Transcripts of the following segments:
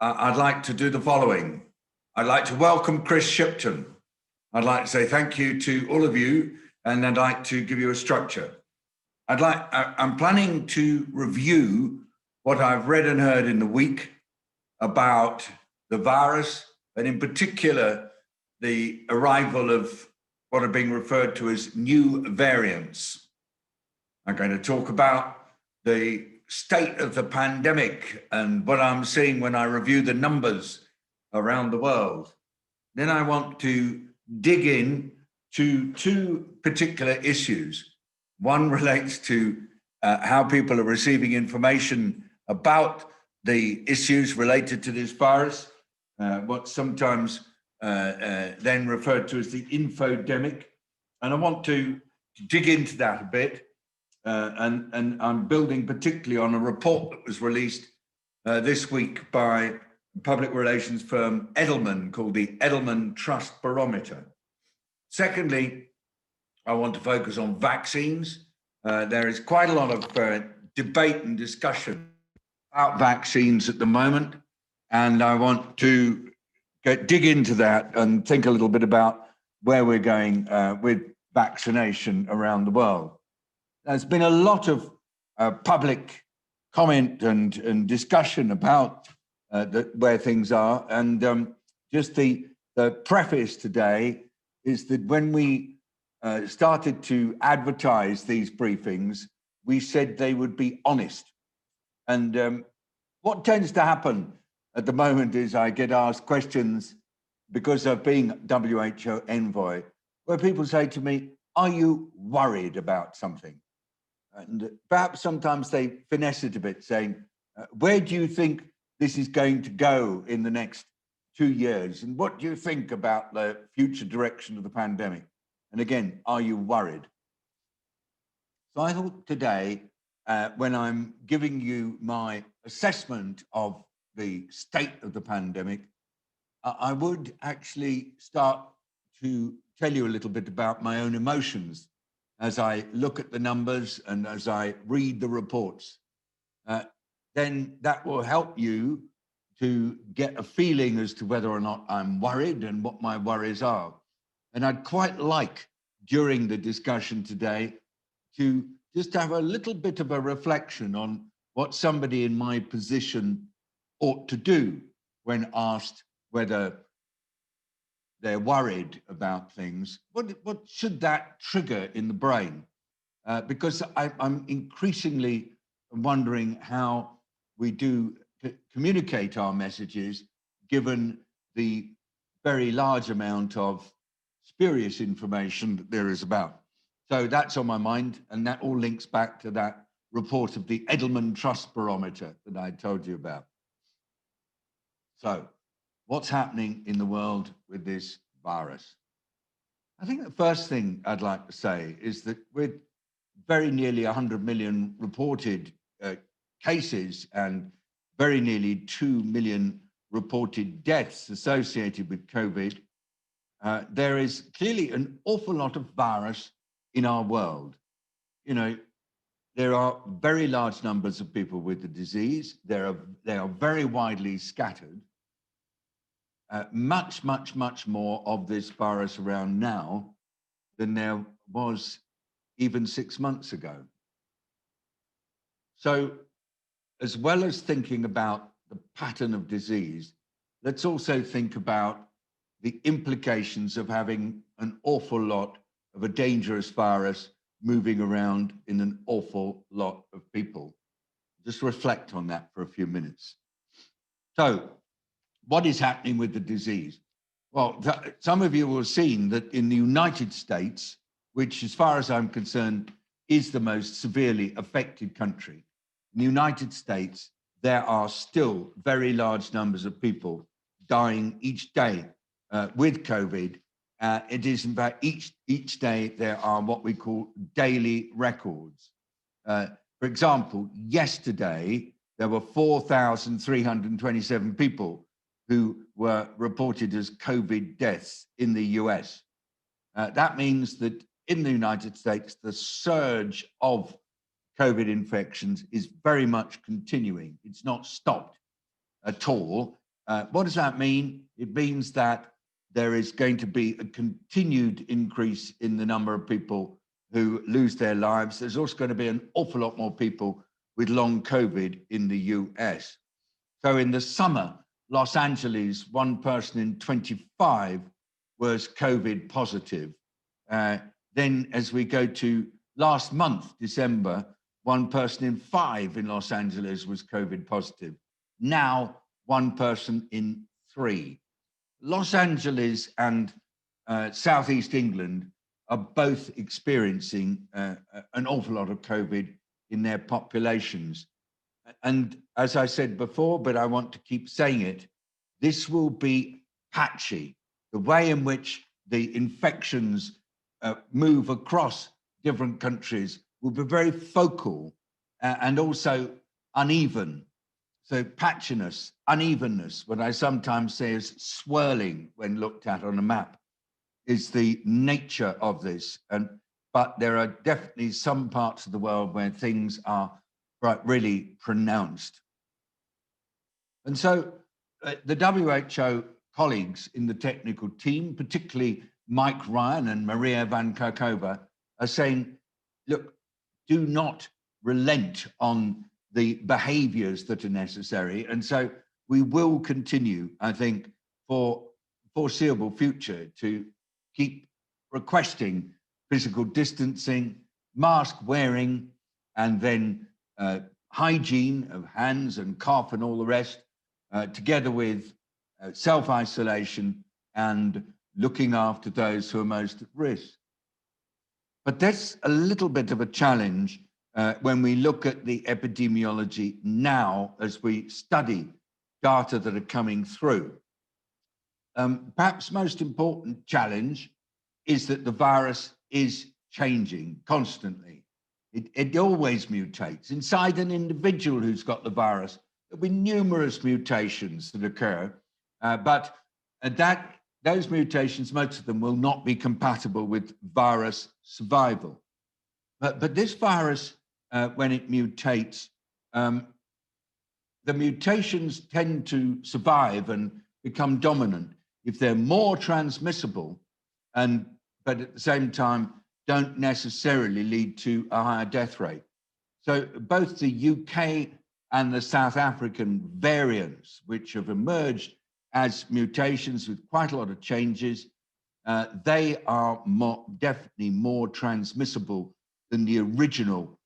I'd like to do the following. I'd like to welcome Chris Shipton. I'd like to say thank you to all of you, and I'd like to give you a structure. I'm planning to review what I've read and heard in the week about the virus, and in particular, the arrival of what are being referred to as new variants. I'm going to talk about the state of the pandemic and what I'm seeing when I review the numbers around the world. Then I want to dig in to two particular issues. One relates to how people are receiving information about the issues related to this virus, what's sometimes then referred to as the infodemic. And I want to dig into that a bit. And I'm building particularly on a report that was released this week by public relations firm Edelman, called the Edelman Trust Barometer. Secondly, I want to focus on vaccines. There is quite a lot of debate and discussion about vaccines at the moment, and I want to dig into that and think a little bit about where we're going with vaccination around the world. There's been a lot of public comment and discussion about where things are, and just the preface today is that when we started to advertise these briefings, we said they would be honest. And what tends to happen at the moment is I get asked questions because of being WHO Envoy, where people say to me, "Are you worried about something?" And perhaps sometimes they finesse it a bit, saying, "Where do you think this is going to go in the next 2 years? And what do you think about the future direction of the pandemic? And again, are you worried?" So I thought today, when I'm giving you my assessment of the state of the pandemic, I would actually start to tell you a little bit about my own emotions as I look at the numbers and as I read the reports. Then that will help you to get a feeling as to whether or not I'm worried and what my worries are. And I'd quite like, during the discussion today, to just have a little bit of a reflection on what somebody in my position ought to do when asked whether they're worried about things. What should that trigger in the brain? Because I'm increasingly wondering how we do communicate our messages, given the very large amount of spurious information that there is about. So that's on my mind, and that all links back to that report of the Edelman Trust Barometer that I told you about. So what's happening in the world with this virus? I think the first thing I'd like to say is that with very nearly 100 million reported cases and very nearly 2 million reported deaths associated with COVID, there is clearly an awful lot of virus in our world. You know, there are very large numbers of people with the disease. They are very widely scattered. Much more of this virus around now than there was even 6 months ago. So, as well as thinking about the pattern of disease, let's also think about the implications of having an awful lot of a dangerous virus moving around in an awful lot of people. Just reflect on that for a few minutes. So, what is happening with the disease? Well, some of you will have seen that in the United States, which as far as I'm concerned, is the most severely affected country. In the United States, there are still very large numbers of people dying each day with COVID. It is in fact each day there are what we call daily records. For example, yesterday, there were 4,327 people who were reported as COVID deaths in the US. That means that in the United States, the surge of COVID infections is very much continuing. It's not stopped at all. What does that mean? It means that there is going to be a continued increase in the number of people who lose their lives. There's also going to be an awful lot more people with long COVID in the US. So in the summer, Los Angeles, one person in 25 was COVID positive. Then as we go to last month, December, one person in 5 in Los Angeles was COVID positive. Now, one person in 3. Los Angeles and Southeast England are both experiencing an awful lot of COVID in their populations. And as I said before, but I want to keep saying it, this will be patchy. The way in which the infections move across different countries will be very focal and also uneven. So patchiness, unevenness, what I sometimes say is swirling when looked at on a map, is the nature of this. But there are definitely some parts of the world where things are really pronounced. And so the WHO colleagues in the technical team, particularly Mike Ryan and Maria Van Kerkhove, are saying, look, do not relent on the behaviors that are necessary. And so we will continue, I think, for foreseeable future to keep requesting physical distancing, mask wearing, and then hygiene of hands and cough and all the rest, together with self-isolation and looking after those who are most at risk. But that's a little bit of a challenge when we look at the epidemiology now as we study data that are coming through. Perhaps most important challenge is that the virus is changing constantly. It always mutates. Inside an individual who's got the virus, there'll be numerous mutations that occur, but those mutations, most of them will not be compatible with virus survival. But this virus, when it mutates, the mutations tend to survive and become dominant if they're more transmissible, but at the same time, don't necessarily lead to a higher death rate. So both the UK and the South African variants, which have emerged as mutations with quite a lot of changes, they are definitely more transmissible than the original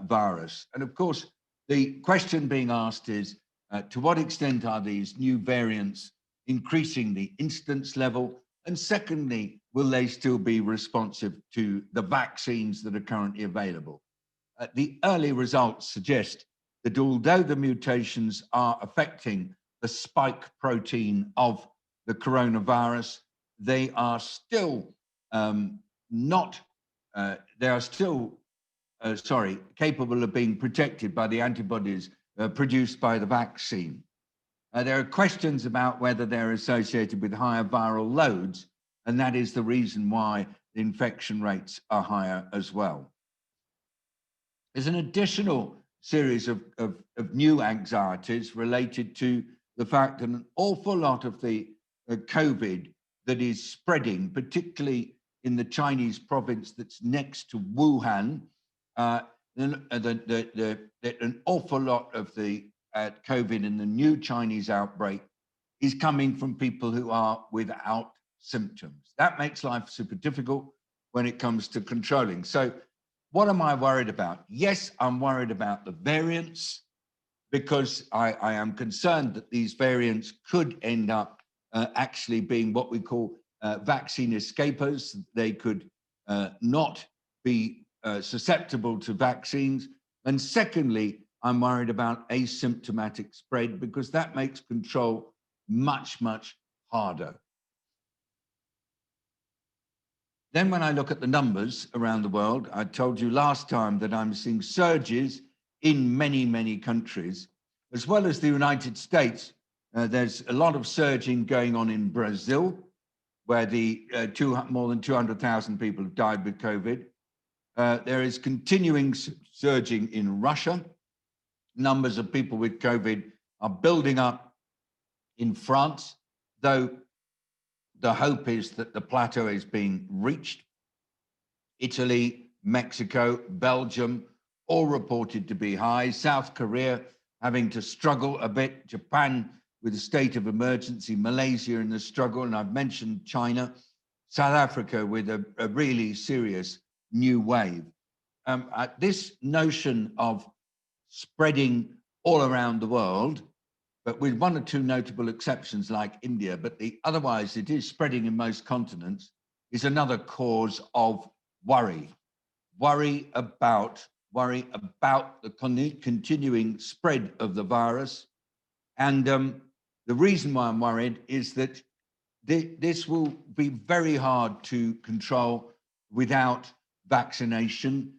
virus. And of course, the question being asked is, to what extent are these new variants increasing the incidence level? And secondly, will they still be responsive to the vaccines that are currently available? The early results suggest that although the mutations are affecting the spike protein of the coronavirus, they are still capable of being protected by the antibodies produced by the vaccine. There are questions about whether they're associated with higher viral loads, and that is the reason why the infection rates are higher as well. There's an additional series of new anxieties related to the fact that an awful lot of the COVID that is spreading, particularly in the Chinese province that's next to Wuhan, an awful lot of the COVID in the new Chinese outbreak is coming from people who are without symptoms. That makes life super difficult when it comes to controlling. So what am I worried about? Yes, I'm worried about the variants because I am concerned that these variants could end up actually being what we call vaccine escapers. They could not be susceptible to vaccines. And secondly, I'm worried about asymptomatic spread because that makes control much, much harder. Then when I look at the numbers around the world, I told you last time that I'm seeing surges in many, many countries, as well as the United States. There's a lot of surging going on in Brazil, where more than 200,000 people have died with COVID. There is continuing surging in Russia. Numbers of people with COVID are building up In France, though the hope is that the plateau is being reached, Italy, Mexico, Belgium, all reported to be high. South Korea having to struggle a bit. Japan with a state of emergency. Malaysia in the struggle. And I've mentioned China. South Africa with a really serious new wave. This notion of spreading all around the world, but with one or two notable exceptions like India, but otherwise it is spreading in most continents, is another cause of worry. Worry about the continuing spread of the virus. And the reason why I'm worried is that this will be very hard to control without vaccination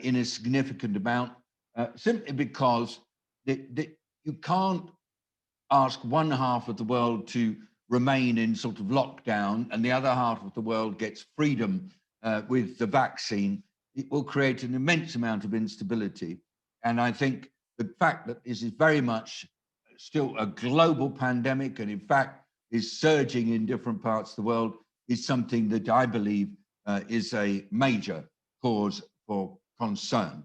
in a significant amount, simply because you can't ask one half of the world to remain in sort of lockdown and the other half of the world gets freedom with the vaccine. It will create an immense amount of instability. And I think the fact that this is very much still a global pandemic and in fact is surging in different parts of the world is something that I believe is a major cause for concern.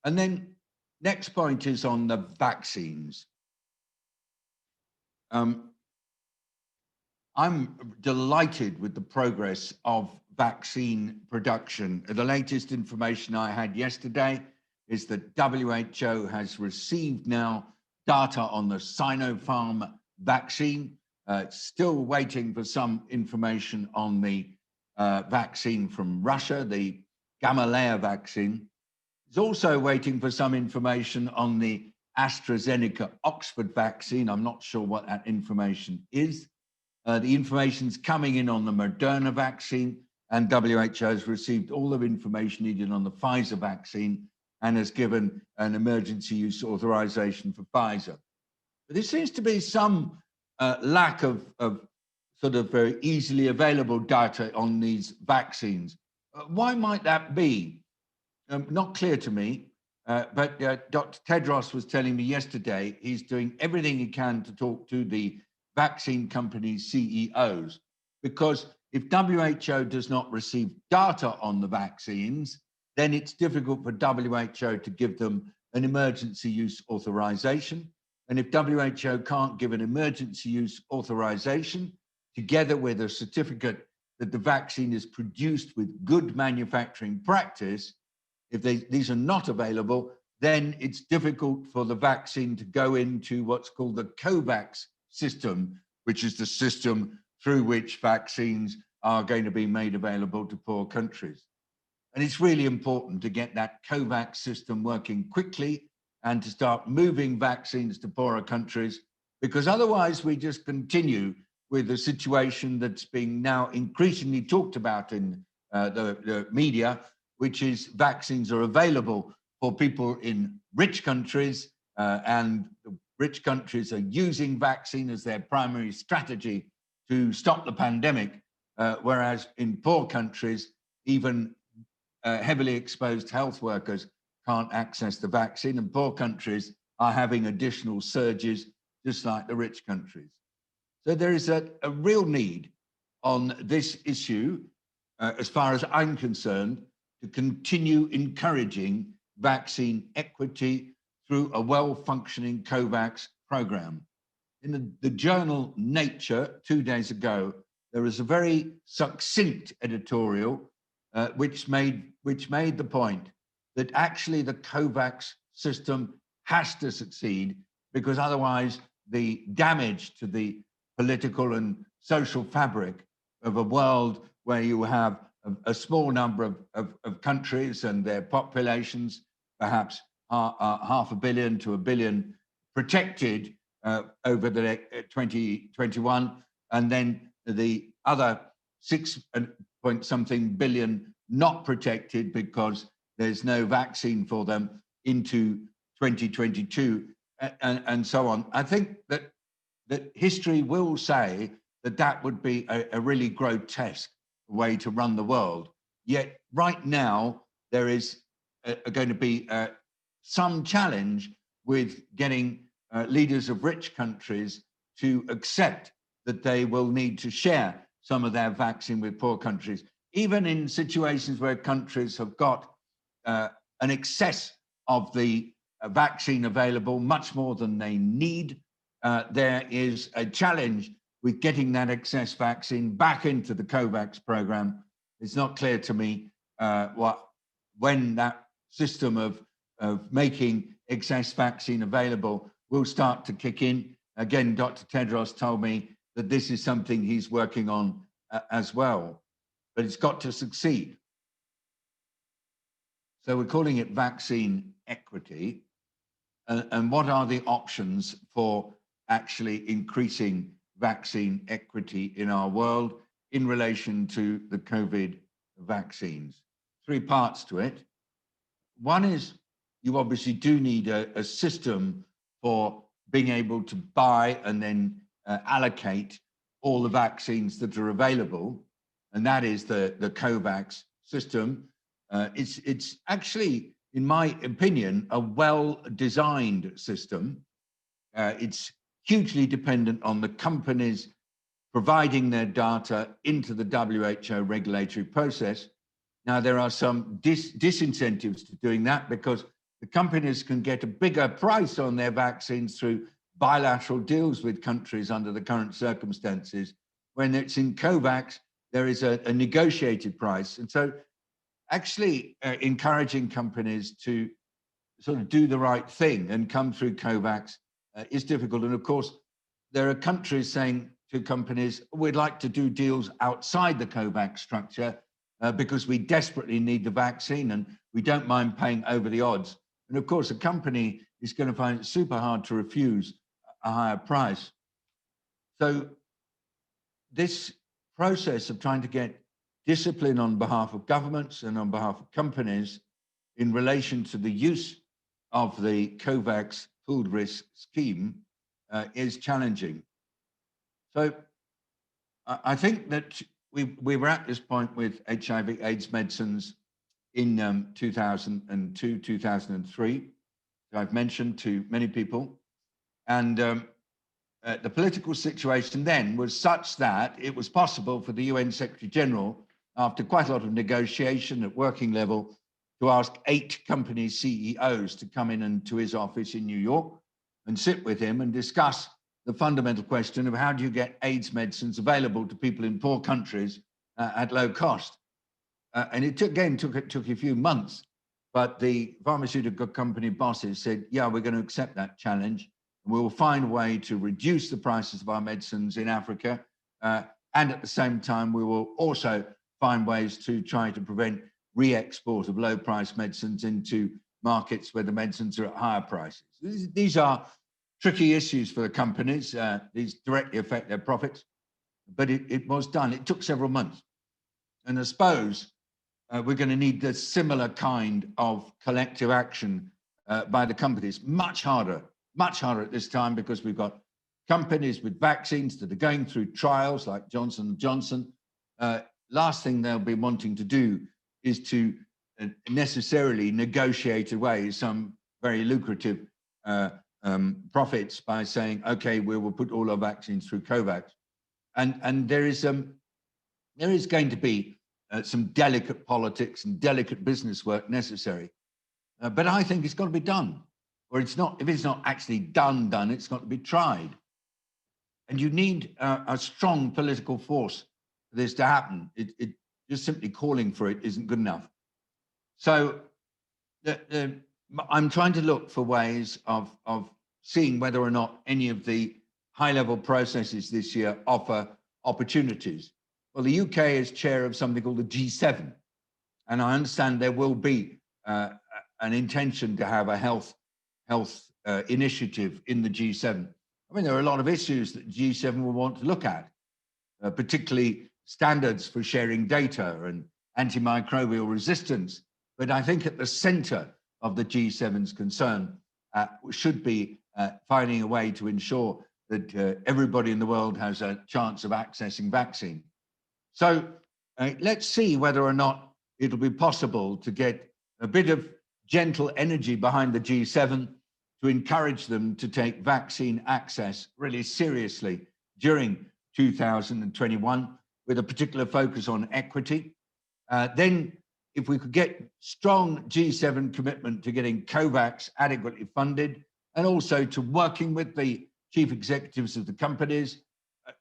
And then next point is on the vaccines. I'm delighted with the progress of vaccine production. The latest information I had yesterday is that WHO has received now data on the Sinopharm vaccine. Still waiting for some information on the vaccine from Russia, the Gamaleya vaccine. It's also waiting for some information on the AstraZeneca Oxford vaccine. I'm not sure what that information is. The information's coming in on the Moderna vaccine, and WHO has received all of information needed on the Pfizer vaccine and has given an emergency use authorization for Pfizer. But there seems to be some lack of sort of very easily available data on these vaccines. Why might that be? Not clear to me, but Dr. Tedros was telling me yesterday he's doing everything he can to talk to the vaccine companies' CEOs, because if WHO does not receive data on the vaccines, then it's difficult for WHO to give them an emergency use authorization. And if WHO can't give an emergency use authorization, together with a certificate that the vaccine is produced with good manufacturing practice, if these are not available, then it's difficult for the vaccine to go into what's called the COVAX system, which is the system through which vaccines are going to be made available to poor countries. And it's really important to get that COVAX system working quickly and to start moving vaccines to poorer countries, because otherwise we just continue with a situation that's being now increasingly talked about in the media, which is vaccines are available for people in rich countries, and the rich countries are using vaccine as their primary strategy to stop the pandemic, whereas in poor countries, even heavily exposed health workers can't access the vaccine, and poor countries are having additional surges, just like the rich countries. So there is a real need on this issue, as far as I'm concerned, to continue encouraging vaccine equity through a well-functioning COVAX program. In the journal Nature 2 days ago, there was a very succinct editorial which made the point that actually the COVAX system has to succeed, because otherwise the damage to the political and social fabric of a world where you have a small number of countries and their populations, perhaps 500 million to 1 billion, protected over the 2021, and then the other 6-point-something billion not protected because there's no vaccine for them into 2022, and so on. I think that history will say that would be a really grotesque way to run the world. Yet right now, there is going to be some challenge with getting leaders of rich countries to accept that they will need to share some of their vaccine with poor countries, even in situations where countries have got an excess of the vaccine available, much more than they need. There is a challenge with getting that excess vaccine back into the COVAX program. It's not clear to me when that system of making excess vaccine available will start to kick in. Again, Dr. Tedros told me that this is something he's working on as well, but it's got to succeed. So we're calling it vaccine equity. And what are the options for actually increasing vaccine equity in our world in relation to the COVID vaccines? Three parts to it. One is you obviously do need a system for being able to buy and then allocate all the vaccines that are available. And that is the COVAX system. It's actually, in my opinion, a well-designed system. It's hugely dependent on the companies providing their data into the WHO regulatory process. Now, there are some disincentives to doing that because the companies can get a bigger price on their vaccines through bilateral deals with countries under the current circumstances. When it's in COVAX, there is a negotiated price. And so actually encouraging companies to sort of do the right thing and come through COVAX is difficult. And of course, there are countries saying to companies, we'd like to do deals outside the COVAX structure because we desperately need the vaccine and we don't mind paying over the odds. And of course, a company is going to find it super hard to refuse a higher price. So this process of trying to get discipline on behalf of governments and on behalf of companies in relation to the use of the COVAX pooled risk scheme is challenging. So I think that we were at this point with HIV/AIDS medicines in 2002, 2003. I've mentioned to many people. And the political situation then was such that it was possible for the UN Secretary General, after quite a lot of negotiation at working level, to ask 8 company CEOs to come in and to his office in New York and sit with him and discuss the fundamental question of how do you get AIDS medicines available to people in poor countries at low cost. And it took a few months, but the pharmaceutical company bosses said, yeah, we're going to accept that challenge. And we will find a way to reduce the prices of our medicines in Africa. And at the same time, we will also find ways to try to prevent re-export of low-price medicines into markets where the medicines are at higher prices. These are tricky issues for the companies. These directly affect their profits, but it was done. It took several months. And I suppose we're going to need the similar kind of collective action by the companies. Much harder at this time because we've got companies with vaccines that are going through trials like Johnson & Johnson. Last thing they'll be wanting to do is to necessarily negotiate away some very lucrative profits by saying, okay, we will put all our vaccines through COVAX. And there is going to be some delicate politics and delicate business work necessary. But I think it's got to be done. Or it's not, if it's not actually done, it's got to be tried. And you need a strong political force for this to happen. It just simply calling for it isn't good enough. So I'm trying to look for ways of seeing whether or not any of the high-level processes this year offer opportunities. Well, the UK is chair of something called the G7. And I understand there will be an intention to have a health initiative in the G7. I mean, there are a lot of issues that G7 will want to look at, particularly standards for sharing data and antimicrobial resistance. But I think at the center of the G7's concern should be finding a way to ensure that everybody in the world has a chance of accessing vaccine. So let's see whether or not it'll be possible to get a bit of gentle energy behind the G7 to to encourage them to take vaccine access really seriously during 2021, with a particular focus on equity. Then, if we could get strong G7 commitment to getting COVAX adequately funded, and also to working with the chief executives of the companies.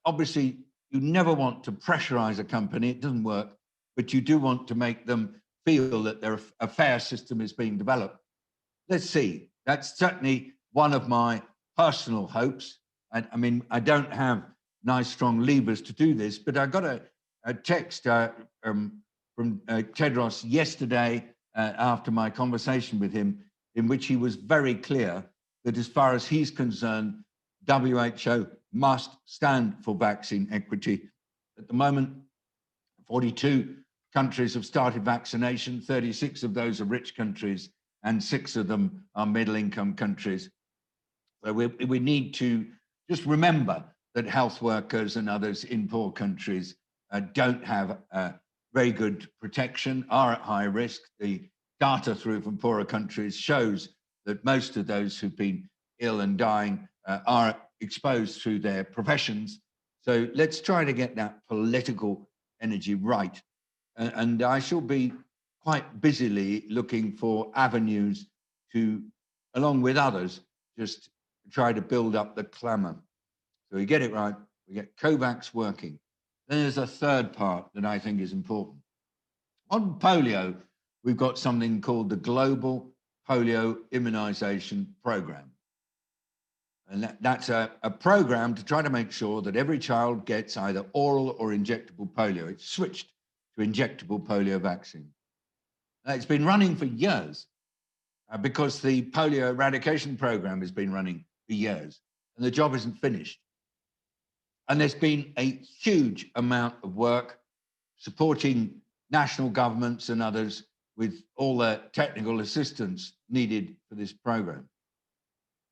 Obviously, you never want to pressurize a company, it doesn't work, but you do want to make them feel that a fair system is being developed. Let's see, that's certainly one of my personal hopes. I mean, I don't have nice, strong levers to do this, but I got a text from Tedros yesterday after my conversation with him, in which he was very clear that as far as he's concerned, WHO must stand for vaccine equity. At the moment, 42 countries have started vaccination, 36 of those are rich countries, and 6 of them are middle-income countries. So we need to just remember that health workers and others in poor countries don't have very good protection, are at high risk. The data through from poorer countries shows that most of those who've been ill and dying are exposed through their professions. So let's try to get that political energy right. And I shall be quite busily looking for avenues to, along with others, just try to build up the clamour. So we get it right, we get COVAX working. Then there's a third part that I think is important. On polio, we've got something called the Global Polio Immunization Program. And that's a program to try to make sure that every child gets either oral or injectable polio. It's switched to injectable polio vaccine. Now, it's been running for years because the polio eradication program has been running for years and the job isn't finished. And there's been a huge amount of work supporting national governments and others with all the technical assistance needed for this program.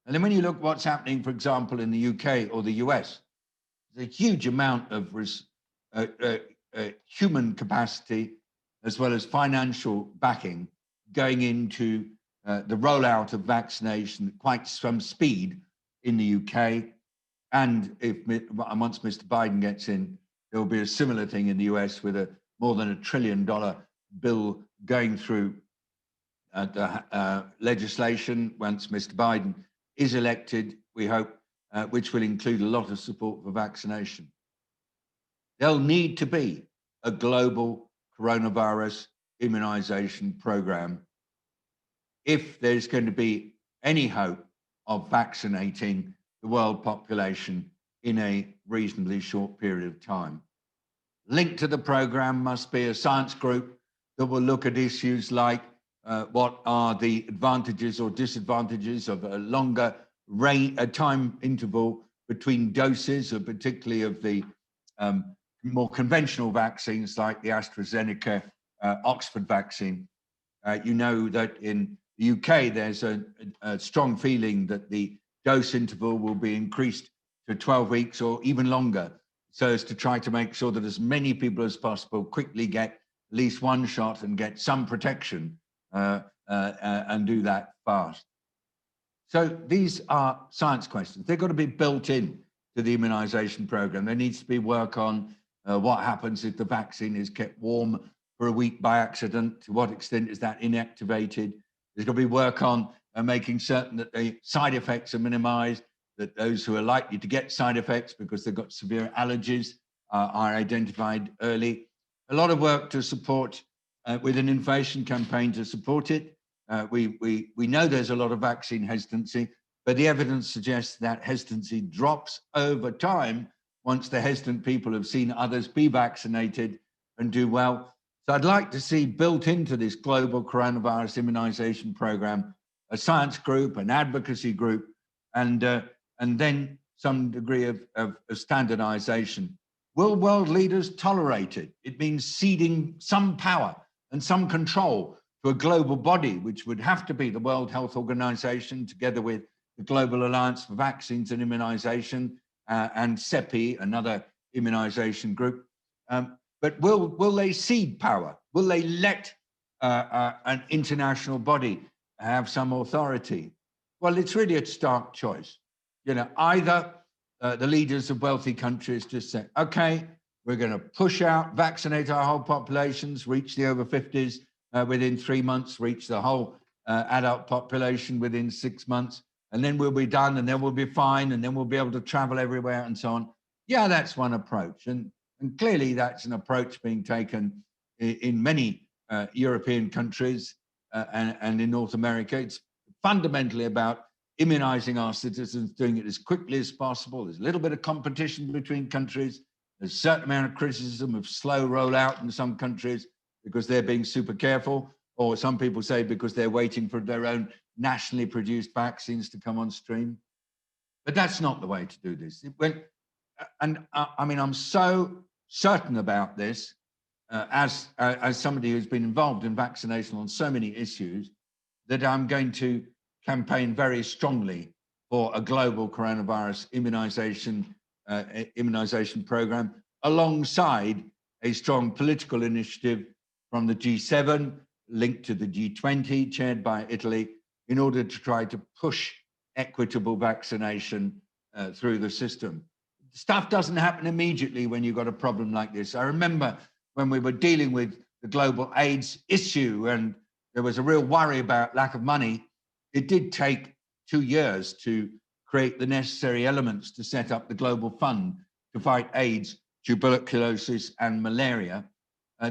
And then when you look what's happening, for example, in the UK or the US, there's a huge amount of human capacity as well as financial backing going into the rollout of vaccination at quite some speed in the UK. And once Mr. Biden gets in, there will be a similar thing in the US with more than $1 trillion bill going through the legislation once Mr. Biden is elected, we hope, which will include a lot of support for vaccination. There'll need to be a global coronavirus immunization program if there's going to be any hope of vaccinating the world population in a reasonably short period of time. Linked to the program must be a science group that will look at issues like what are the advantages or disadvantages of a longer time interval between doses, or particularly of the more conventional vaccines like the AstraZeneca Oxford vaccine. You know that in the UK, there's a strong feeling that the dose interval will be increased to 12 weeks or even longer, so as to try to make sure that as many people as possible quickly get at least one shot and get some protection and do that fast. So these are science questions. They've got to be built in to the immunization program. There needs to be work on what happens if the vaccine is kept warm for a week by accident. To what extent is that inactivated? There's got to be work on making certain that the side effects are minimized, that those who are likely to get side effects because they've got severe allergies are identified early. A lot of work to support with an innovation campaign to support it. We know there's a lot of vaccine hesitancy, but the evidence suggests that hesitancy drops over time once the hesitant people have seen others be vaccinated and do well. So I'd like to see built into this global coronavirus immunization program a science group, an advocacy group, and then some degree of standardization. Will world leaders tolerate it? It means ceding some power and some control to a global body, which would have to be the World Health Organization, together with the Global Alliance for Vaccines and Immunization, and CEPI, another immunization group. But will they cede power? Will they let an international body have some authority? Well, it's really a stark choice. Either the leaders of wealthy countries just say, okay, we're going to push out, vaccinate our whole populations, reach the over 50s within 3 months, reach the whole adult population within 6 months, and then we'll be done, and then we'll be fine, and then we'll be able to travel everywhere and so on. Yeah, that's one approach. And clearly that's an approach being taken in many European countries and in North America. It's fundamentally about immunizing our citizens, doing it as quickly as possible. There's a little bit of competition between countries. There's a certain amount of criticism of slow rollout in some countries because they're being super careful, or some people say because they're waiting for their own nationally produced vaccines to come on stream. But that's not the way to do this. I'm so certain about this as somebody who's been involved in vaccination on so many issues, that I'm going to campaign very strongly for a global coronavirus immunization program, alongside a strong political initiative from the G7 linked to the G20 chaired by Italy, in order to try to push equitable vaccination through the system. Stuff doesn't happen immediately when you've got a problem like this. I remember when we were dealing with the global AIDS issue and there was a real worry about lack of money, it did take 2 years to create the necessary elements to set up the global fund to fight AIDS, tuberculosis, and malaria.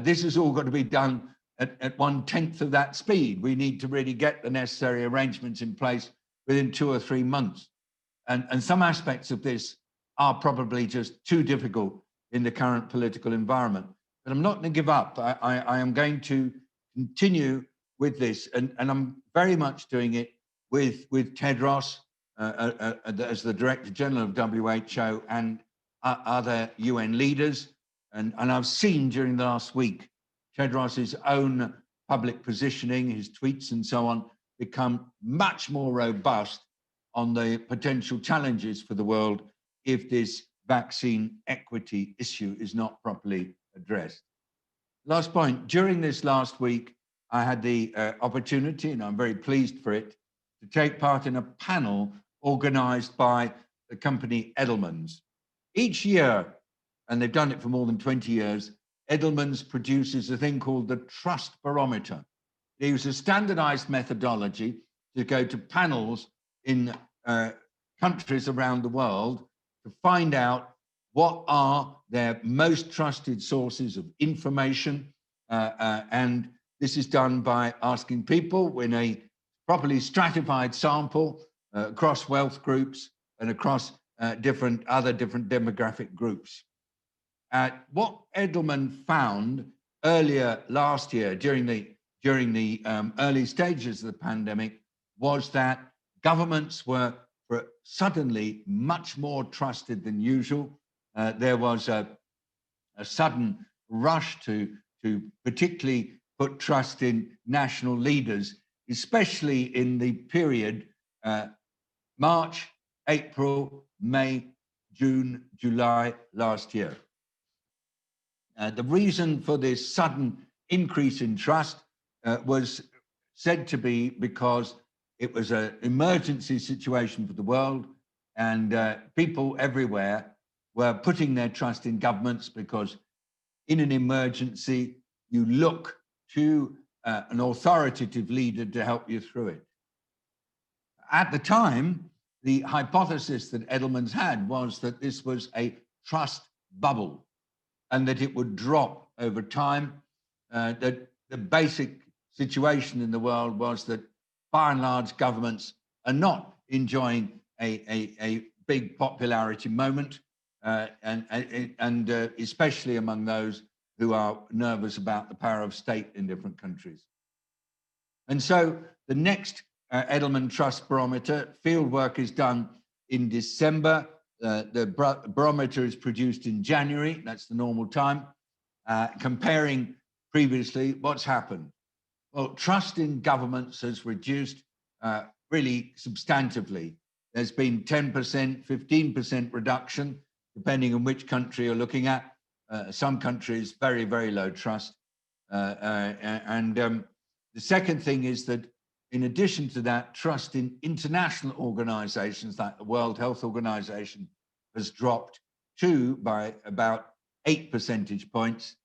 This has all got to be done at 1/10 of that speed. We need to really get the necessary arrangements in place within 2 or 3 months. And some aspects of this are probably just too difficult in the current political environment. But I'm not going to give up. I am going to continue with this, and I'm very much doing it with Tedros as the Director General of WHO and other UN leaders. And I've seen during the last week Tedros's own public positioning, his tweets and so on, become much more robust on the potential challenges for the world if this vaccine equity issue is not properly addressed. Last point, during this last week, I had the opportunity, and I'm very pleased for it, to take part in a panel organized by the company Edelman's. Each year, and they've done it for more than 20 years, Edelman's produces a thing called the Trust Barometer. They use a standardized methodology to go to panels in countries around the world to find out what are their most trusted sources of information. And this is done by asking people in a properly stratified sample across wealth groups and across different demographic groups. What Edelman found earlier last year during the early stages of the pandemic was that governments were suddenly much more trusted than usual. There was a sudden rush to particularly put trust in national leaders, especially in the period March, April, May, June, July last year. The reason for this sudden increase in trust was said to be because it was an emergency situation for the world, and people everywhere were putting their trust in governments because in an emergency, you look to an authoritative leader to help you through it. At the time, the hypothesis that Edelman's had was that this was a trust bubble and that it would drop over time. That the basic situation in the world was that by and large, governments are not enjoying a big popularity moment, and especially among those who are nervous about the power of state in different countries. And so the next Edelman Trust Barometer field work is done in December. The barometer is produced in January, that's the normal time, comparing previously what's happened. Well, trust in governments has reduced really substantively. There's been 10%, 15% reduction, depending on which country you're looking at. Some countries, very, very low trust. The second thing is that in addition to that, trust in international organizations like the World Health Organization has dropped too by about 8 percentage points.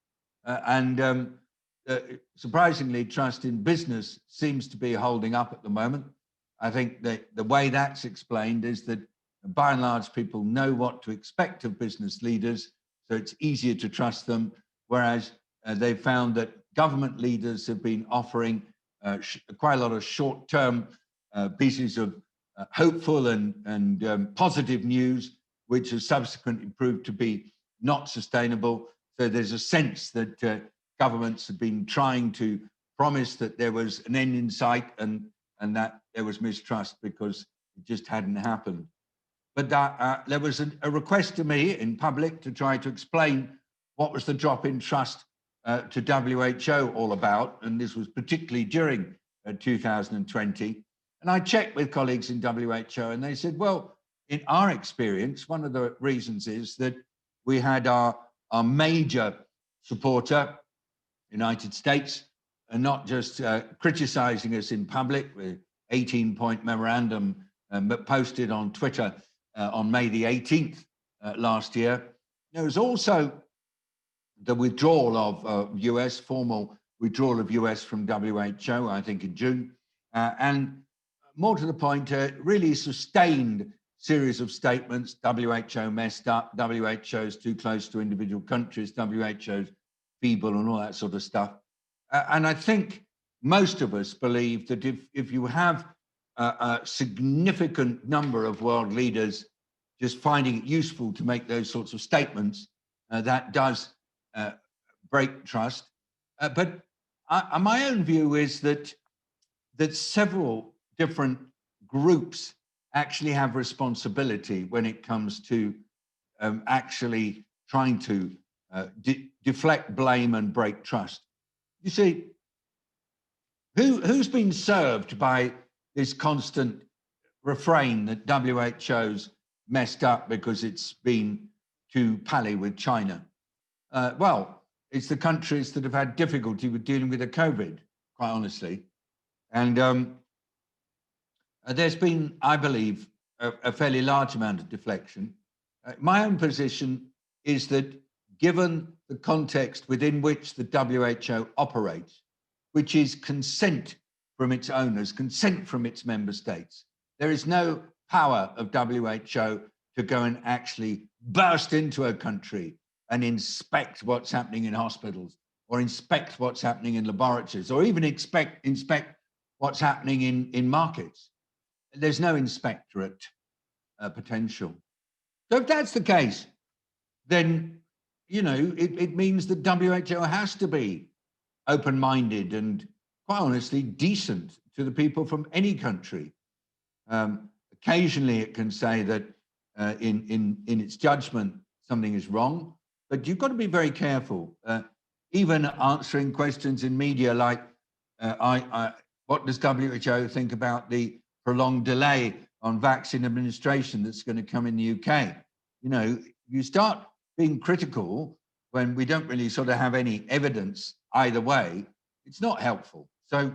Surprisingly, trust in business seems to be holding up at the moment. I think that the way that's explained is that by and large, people know what to expect of business leaders, so it's easier to trust them, whereas they've found that government leaders have been offering quite a lot of short-term pieces of hopeful and positive news, which has subsequently proved to be not sustainable. So there's a sense that governments have been trying to promise that there was an end in sight and that there was mistrust because it just hadn't happened. But there was a request to me in public to try to explain what was the drop in trust to WHO all about. And this was particularly during 2020. And I checked with colleagues in WHO and they said, well, in our experience, one of the reasons is that we had our major supporter, United States, and not just criticizing us in public with 18-point memorandum but posted on Twitter on May the 18th last year. There was also the withdrawal of US, formal withdrawal of US from WHO, I think in June. And more to the point, really sustained series of statements. WHO messed up, WHO's too close to individual countries, WHO's feeble and all that sort of stuff. And I think most of us believe that if you have a significant number of world leaders just finding it useful to make those sorts of statements, that does break trust. But my own view is that several different groups actually have responsibility when it comes to actually trying to deflect blame and break trust. You see, who's been served by this constant refrain that WHO's messed up because it's been too pally with China? Well, it's the countries that have had difficulty with dealing with the COVID, quite honestly. And there's been, I believe, a fairly large amount of deflection. My own position is that given the context within which the WHO operates, which is consent from its owners, consent from its member states, there is no power of WHO to go and actually burst into a country and inspect what's happening in hospitals or inspect what's happening in laboratories or even inspect what's happening in markets. There's no inspectorate potential. So if that's the case, then, you know, it means that WHO has to be open-minded and, quite honestly, decent to the people from any country. Occasionally, it can say that in its judgment, something is wrong, but you've got to be very careful. Even answering questions in media like, what does WHO think about the prolonged delay on vaccine administration that's going to come in the UK? You know, you start being critical when we don't really sort of have any evidence either way, it's not helpful. So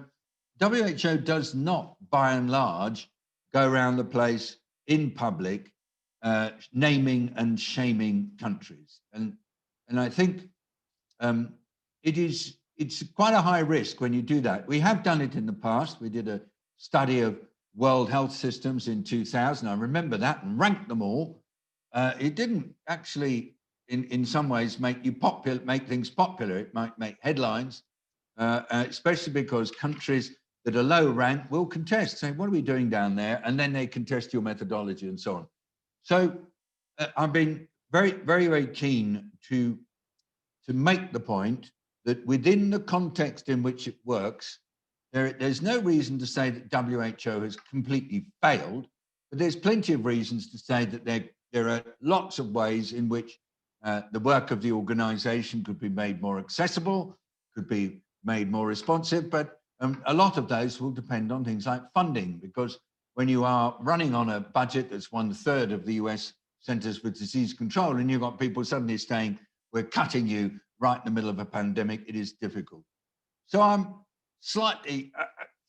WHO does not, by and large, go around the place in public naming and shaming countries. And I think it's quite a high risk when you do that. We have done it in the past. We did a study of world health systems in 2000. I remember that and ranked them all. It didn't actually, in some ways, make things popular. It might make headlines, especially because countries that are low rank will contest, saying, what are we doing down there? And then they contest your methodology and so on. So I've been very, very, very keen to make the point that within the context in which it works, there's no reason to say that WHO has completely failed, but there's plenty of reasons to say that there are lots of ways in which the work of the organization could be made more accessible, could be made more responsive, but a lot of those will depend on things like funding, because when you are running on a budget that's 1/3 of the US Centers for Disease Control, and you've got people suddenly saying, we're cutting you right in the middle of a pandemic, it is difficult. So I'm slightly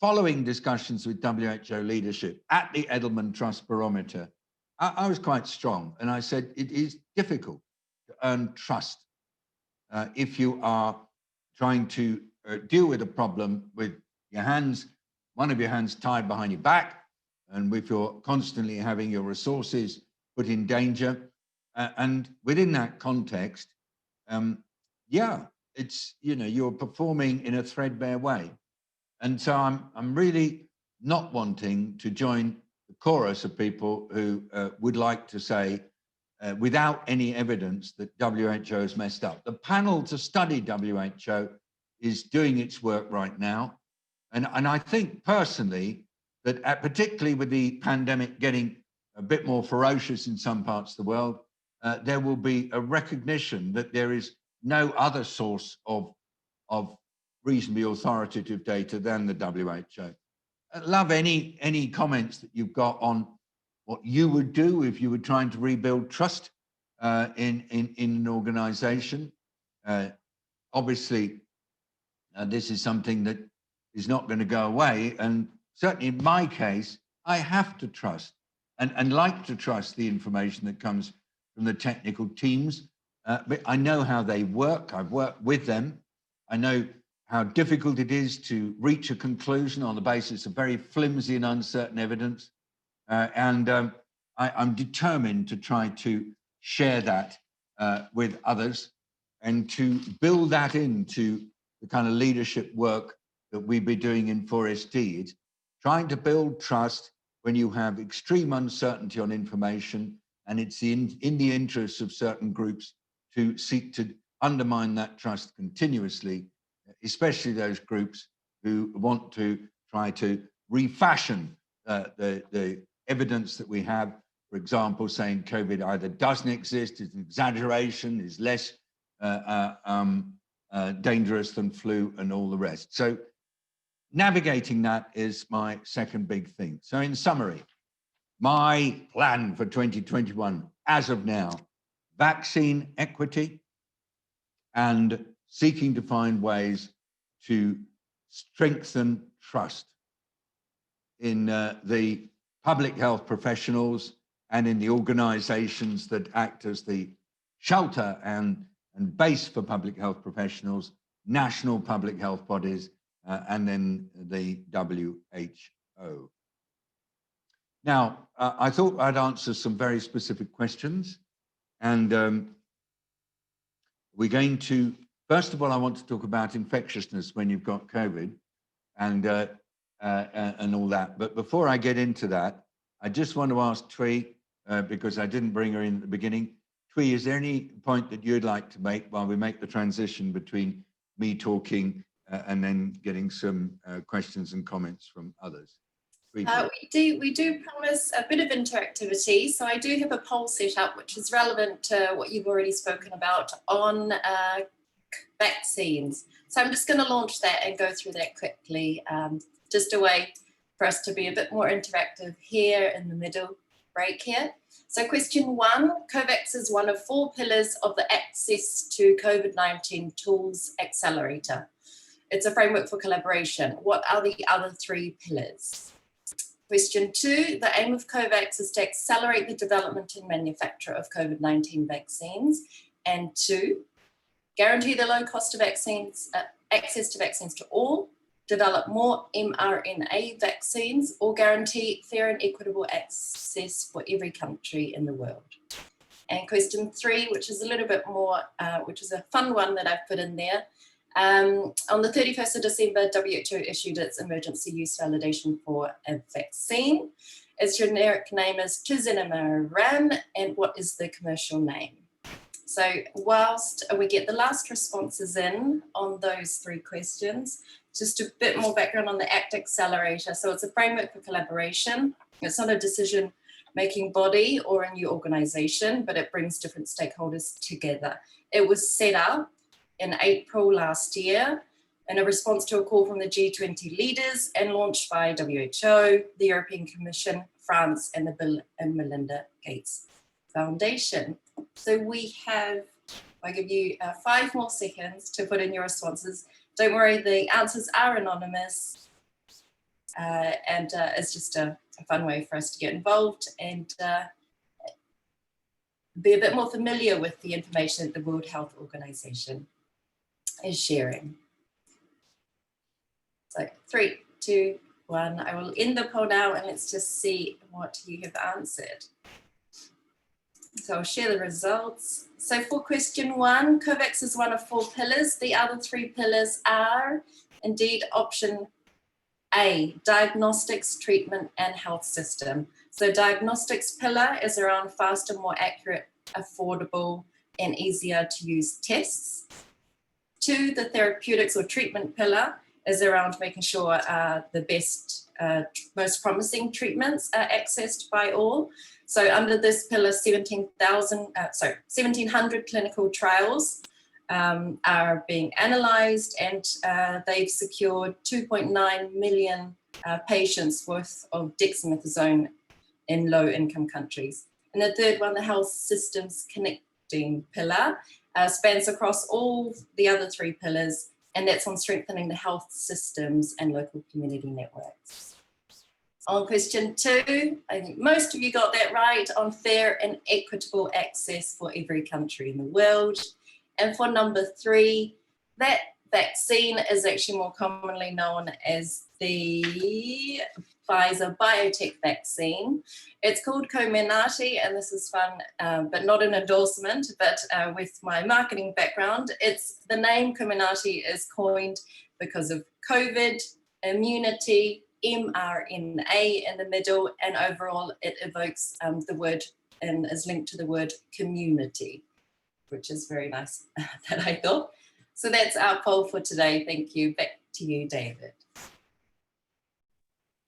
following discussions with WHO leadership at the Edelman Trust Barometer, I was quite strong. And I said, it is difficult to earn trust if you are trying to deal with a problem with your hands, one of your hands tied behind your back, and if you're constantly having your resources put in danger. And within that context, yeah, it's, you're performing in a threadbare way. And so I'm really not wanting to join the chorus of people who would like to say, without any evidence, that WHO has messed up. The panel to study WHO is doing its work right now. And I think personally that particularly with the pandemic getting a bit more ferocious in some parts of the world, there will be a recognition that there is no other source of reasonably authoritative data than the WHO. I'd love any comments that you've got on what you would do if you were trying to rebuild trust in an organization. Obviously, this is something that is not going to go away. And certainly in my case, I have to trust and like to trust the information that comes from the technical teams. But I know how they work. I've worked with them. I know how difficult it is to reach a conclusion on the basis of very flimsy and uncertain evidence. I'm determined to try to share that with others and to build that into the kind of leadership work that we've been doing in 4SD. It's trying to build trust when you have extreme uncertainty on information, and it's in the interests of certain groups to seek to undermine that trust continuously, especially those groups who want to try to refashion the evidence that we have, for example, saying COVID either doesn't exist, is an exaggeration, is less dangerous than flu and all the rest. So navigating that is my second big thing. So in summary, my plan for 2021, as of now, vaccine equity and seeking to find ways to strengthen trust in the public health professionals and in the organizations that act as the shelter and base for public health professionals, national public health bodies, and then the WHO. Now, I thought I'd answer some very specific questions. And we're going to, first of all, I want to talk about infectiousness when you've got COVID and all that. But before I get into that, I just want to ask Twee, because I didn't bring her in at the beginning. Twee, is there any point that you'd like to make while we make the transition between me talking and then getting some questions and comments from others? We do promise a bit of interactivity. So I do have a poll set up, which is relevant to what you've already spoken about on vaccines. So I'm just going to launch that and go through that quickly, just a way for us to be a bit more interactive here in the middle break here. So question 1, COVAX is one of 4 pillars of the Access to COVID-19 Tools Accelerator. It's a framework for collaboration. What are the other 3 pillars? Question 2, the aim of COVAX is to accelerate the development and manufacture of COVID-19 vaccines. And 2, guarantee the low cost of vaccines, access to vaccines to all, develop more mRNA vaccines, or guarantee fair and equitable access for every country in the world. And question 3, which is a little bit more, which is a fun one that I've put in there. On the 31st of December, WHO issued its emergency use validation for a vaccine. Its generic name is tuzinamoran, and what is the commercial name? So whilst we get the last responses in on those 3 questions, just a bit more background on the ACT Accelerator. So it's a framework for collaboration. It's not a decision-making body or a new organization, but it brings different stakeholders together. It was set up in April last year in a response to a call from the G20 leaders and launched by WHO, the European Commission, France, and the Bill and Melinda Gates Foundation. So we have, I'll give you 5 more seconds to put in your responses. Don't worry, the answers are anonymous. and it's just a fun way for us to get involved and be a bit more familiar with the information that the World Health Organization is sharing. So 3, 2, 1. I will end the poll now and let's just see what you have answered. So I'll share the results. So for question 1, COVAX is one of 4 pillars. The other 3 pillars are indeed option A, diagnostics, treatment, and health system. So diagnostics pillar is around faster, more accurate, affordable, and easier to use tests. 2, the therapeutics or treatment pillar is around making sure the best, most promising treatments are accessed by all. So under this pillar, 1,700 clinical trials are being analysed, and they've secured 2.9 million patients worth of dexamethasone in low-income countries. And the third one, the health systems connecting pillar, spans across all the other 3 pillars, and that's on strengthening the health systems and local community networks. On question 2, I think most of you got that right, on fair and equitable access for every country in the world. And for number 3, that vaccine is actually more commonly known as the Pfizer biotech vaccine. It's called Comirnaty, and this is fun, but not an endorsement, but with my marketing background, the name Comirnaty is coined because of COVID, immunity, mRNA in the middle, and overall it evokes the word and is linked to the word community, which is very nice that I thought. So that's our poll for today. Thank you. Back to you, David.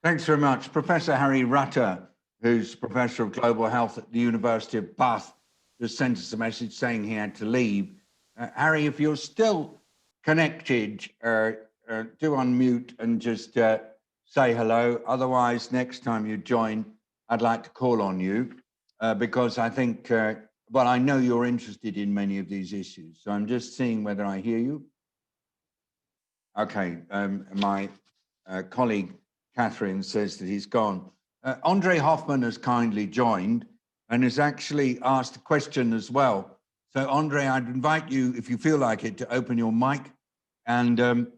Thanks very much. Professor Harry Rutter, who's Professor of Global Health at the University of Bath, just sent us a message saying he had to leave. Harry, if you're still connected, do unmute and just say hello. Otherwise, next time you join, I'd like to call on you because I think, well, I know you're interested in many of these issues. So I'm just seeing whether I hear you. Okay, my colleague, Catherine, says that he's gone. Andre Hoffman has kindly joined and has actually asked a question as well. So Andre, I'd invite you, if you feel like it, to open your mic and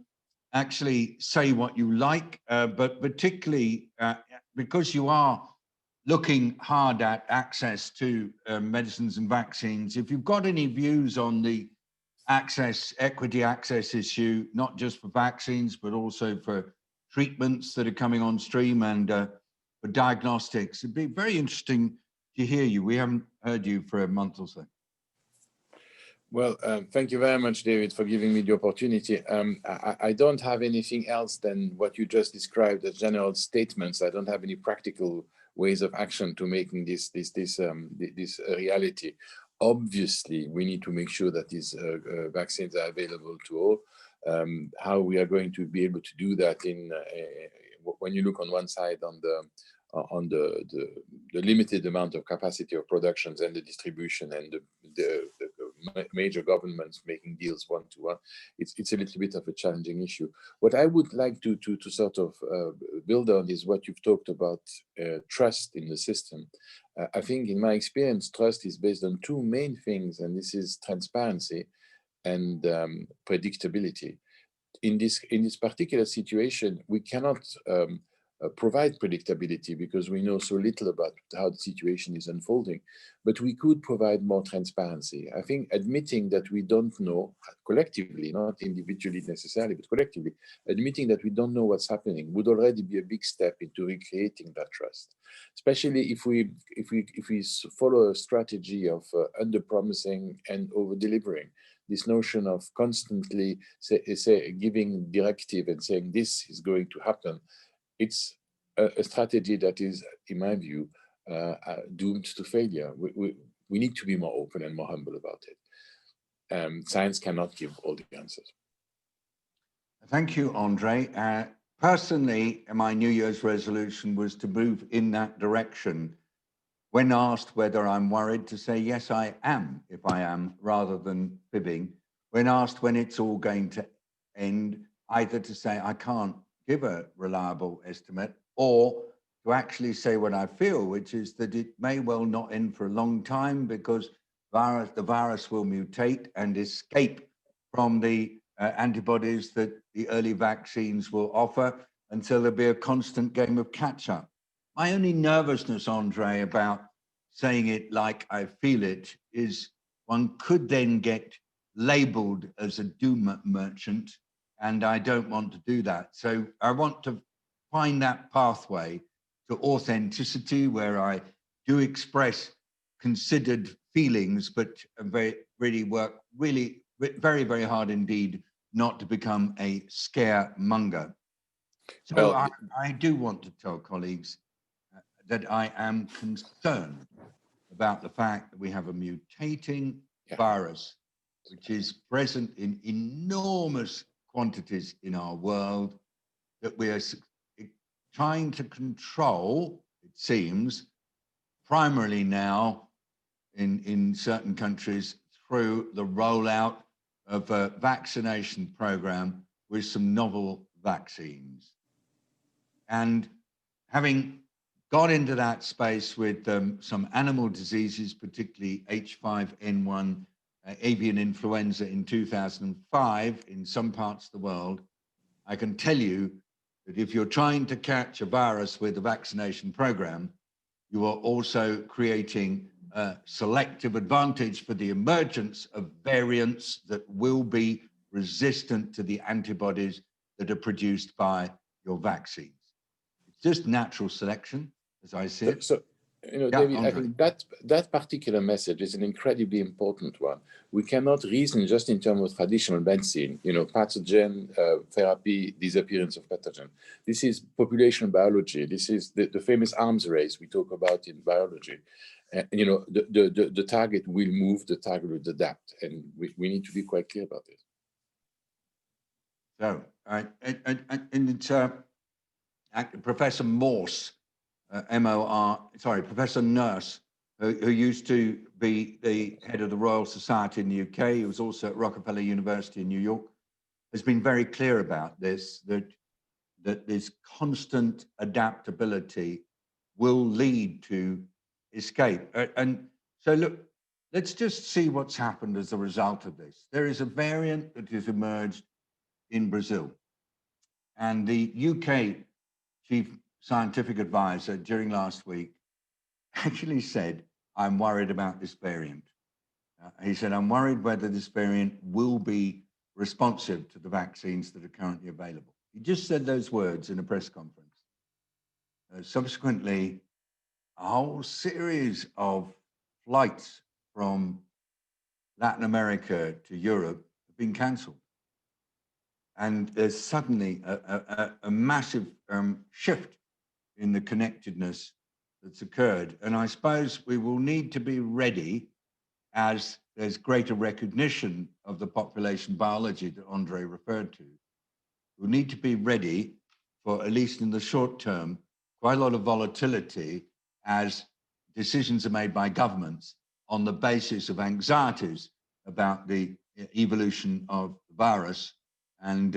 actually say what you like, but particularly because you are looking hard at access to medicines and vaccines, if you've got any views on the equity access issue, not just for vaccines, but also for treatments that are coming on stream and for diagnostics, it'd be very interesting to hear you. We haven't heard you for a month or so. Well, thank you very much, David, for giving me the opportunity. I don't have anything else than what you just described as general statements. I don't have any practical ways of action to making this a reality. Obviously, we need to make sure that these vaccines are available to all. How we are going to be able to do that when you look on one side on the limited amount of capacity of productions and the distribution and the major governments making deals one-to-one, it's a little bit of a challenging issue. What I would like to sort of build on is what you've talked about, trust in the system. I think in my experience, trust is based on 2 main things, and this is transparency and predictability. In this particular situation, we cannot provide predictability because we know so little about how the situation is unfolding, but we could provide more transparency. I think admitting that we don't know collectively, not individually necessarily, but collectively, admitting that we don't know what's happening would already be a big step into recreating that trust, especially if we follow a strategy of under-promising and over-delivering. This notion of constantly giving directive and saying this is going to happen, it's a strategy that is, in my view, doomed to failure. We need to be more open and more humble about it. Science cannot give all the answers. Thank you, Andre. Personally, my New Year's resolution was to move in that direction. When asked whether I'm worried, to say, yes, I am, if I am, rather than fibbing. When asked when it's all going to end, either to say, I can't give a reliable estimate, or to actually say what I feel, which is that it may well not end for a long time because the virus will mutate and escape from the antibodies that the early vaccines will offer until there'll be a constant game of catch up. My only nervousness, Andre, about saying it like I feel it is one could then get labeled as a doom merchant, and I don't want to do that. So I want to find that pathway to authenticity where I do express considered feelings, but really work very, very hard indeed not to become a scaremonger. So Well, I do want to tell colleagues that I am concerned about the fact that we have a mutating virus, which is present in enormous quantities in our world, that we are trying to control, it seems, primarily now in certain countries through the rollout of a vaccination program with some novel vaccines. And having got into that space with some animal diseases, particularly H5N1 avian influenza in 2005 in some parts of the world, I can tell you that if you're trying to catch a virus with a vaccination program, you are also creating a selective advantage for the emergence of variants that will be resistant to the antibodies that are produced by your vaccines. It's just natural selection, as I see it. So David, I think that particular message is an incredibly important one. We cannot reason just in terms of traditional medicine, pathogen therapy, disappearance of pathogen. This is population biology. This is the famous arms race we talk about in biology. The target will move, the target will adapt, and we need to be quite clear about this. So, and it's Professor Morse, Professor Nurse, who used to be the head of the Royal Society in the UK, he was also at Rockefeller University in New York, has been very clear about this, that this constant adaptability will lead to escape. And so look, let's just see what's happened as a result of this. There is a variant that has emerged in Brazil, and the UK Chief Scientific Advisor during last week actually said, I'm worried about this variant. He said, I'm worried whether this variant will be responsive to the vaccines that are currently available. He just said those words in a press conference. Subsequently, a whole series of flights from Latin America to Europe have been cancelled. And there's suddenly a massive shift in the connectedness that's occurred. And I suppose we will need to be ready as there's greater recognition of the population biology that Andre referred to. We'll need to be ready for, at least in the short term, quite a lot of volatility as decisions are made by governments on the basis of anxieties about the evolution of the virus. And